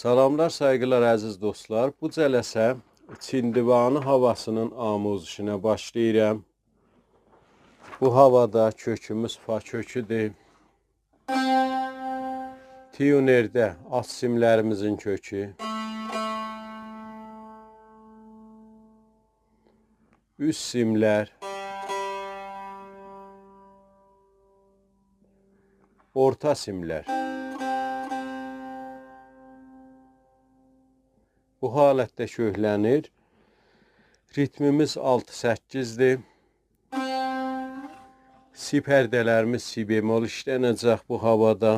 Salamlar, saygılar əziz dostlar. Bu cələsə Çindivanı havasının amuzişinə başlayıram. Bu havada kökümüz fa köküdür. Tiyunerdə at simlərimizin kökü. Üst simlər. Orta simlər. Bu halətdə köklənir. Ritmimiz 6-8'dir. Si pərdələrimiz si bemol işlənəcək bu havada.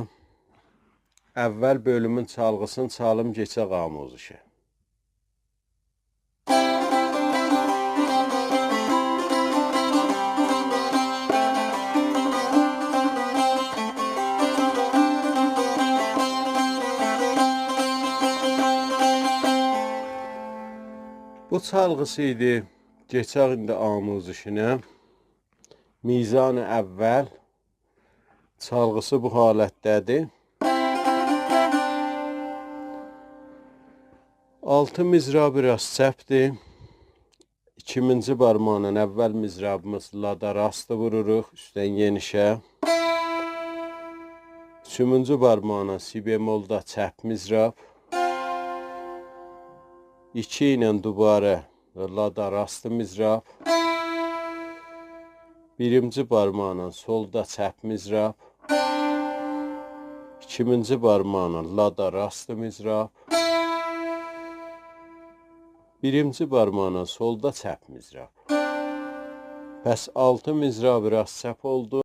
Əvvəl bölümün çalğısını çalım geçək amuzişə. Bu çalğısı idi. Geçək indi amuzişinə. Mizanı əvvəl. Çalğısı bu halətdədir. 6 mizrab biraz çəpdir. 2-ci barmaqla əvvəl mizrabımız lada rastı vururuq üstdən genişə. 3-cü barmaqla si bemolda çəp mizrab. 2 ilə dubara lada rastı mizrab. 1-ci barmaqla solda çəp mizrab. 2-ci barmaqla lada rastı mizrab. 1-ci barmaqla solda çəp mizrab. Bəs 6 mizrab rast çəp oldu.